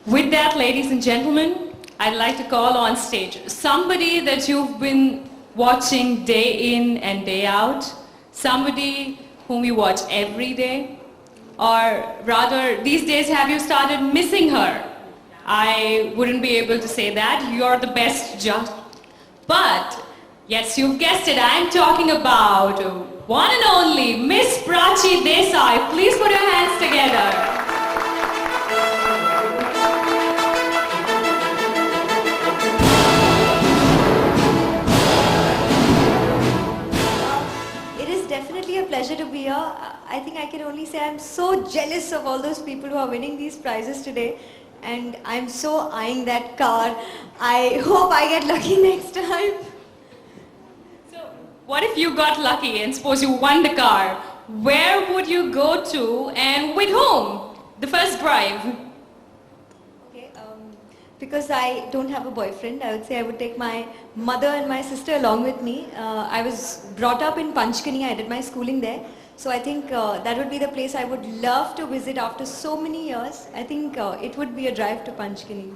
With that, ladies and gentlemen, I'd like to call on stage somebody that you've been watching day in and day out, somebody whom you watch every day, or rather, these days have you started missing her? I wouldn't be able to say that. You're the best judge. But, yes, you've guessed it, I'm talking about one and only Miss Prachi Desai. Please put your hands together. Definitely a pleasure to be here. I think I can only say I'm so jealous of all those people who are winning these prizes today, and I'm so eyeing that car. I hope I get lucky next time. So, what if you got lucky and suppose you won the car? Where would you go to and with whom? The first drive. Because I don't have a boyfriend, I would say I would take my mother and my sister along with me. I was brought up in Panchgani, I did my schooling there. So I think that would be the place I would love to visit after so many years. I think it would be a drive to Panchgani.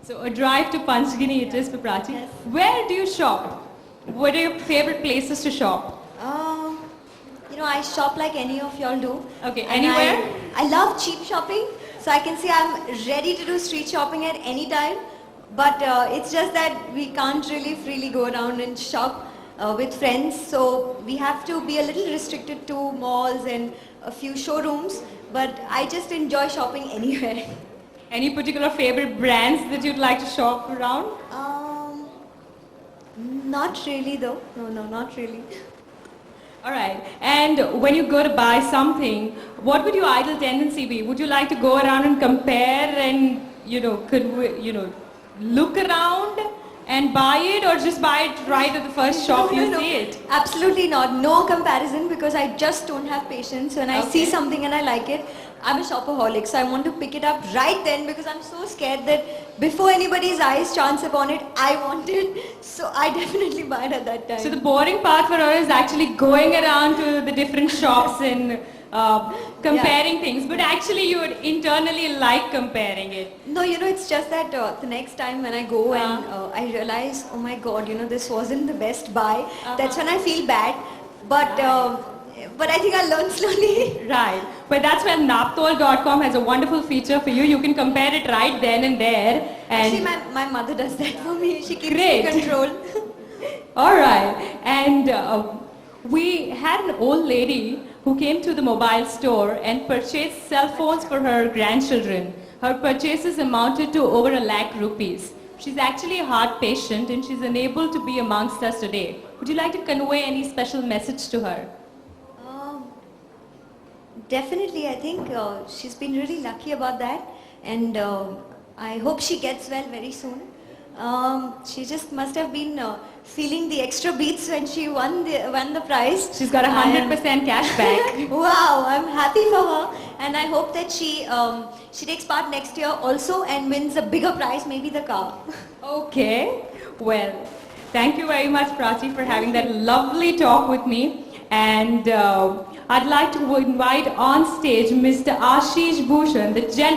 So a drive to Panchgani it is for Prachi. Yes. Where do you shop? What are your favorite places to shop? I shop like any of y'all do. Okay, And anywhere? I love cheap shopping. So I can say I'm ready to do street shopping at any time, but it's just that we can't really freely go around and shop with friends, so we have to be a little restricted to malls and a few showrooms, but I just enjoy shopping anywhere. Any particular favorite brands that you'd like to shop around? Not really though, no, not really. Alright, and when you go to buy something, what would your ideal tendency be? Would you like to go around and compare and, look around and buy it, or just buy it right at the first shop you see it? Absolutely not. No comparison, because I just don't have patience. When I see something and I like it, I'm a shopaholic, so I want to pick it up right then, because I'm so scared that before anybody's eyes chance upon it, I want it. So I definitely buy it at that time. So the boring part for her is actually going around to the different shops and comparing things, but actually you would internally like comparing it. No, it's just that the next time when I go and I realize, oh my god, this wasn't the best buy, that's when I feel bad. But I think I'll learn slowly. Right. But that's when Naptol.com has a wonderful feature for you. You can compare it right then and there. And actually, my mother does that for me. She keeps me in control. Alright. And we had an old lady who came to the mobile store and purchased cell phones for her grandchildren. Her purchases amounted to over ₹1,00,000. She's actually a heart patient and she's unable to be amongst us today. Would you like to convey any special message to her? Definitely, I think she's been really lucky about that, and I hope she gets well very soon. She just must have been feeling the extra beats when she won the prize. She's got 100% cash back. Wow, I'm happy for her, and I hope that she takes part next year also and wins a bigger prize, maybe the car. Okay, well, thank you very much, Prachi, for having that lovely talk with me. And I'd like to invite on stage Mr. Ashish Bhushan, the General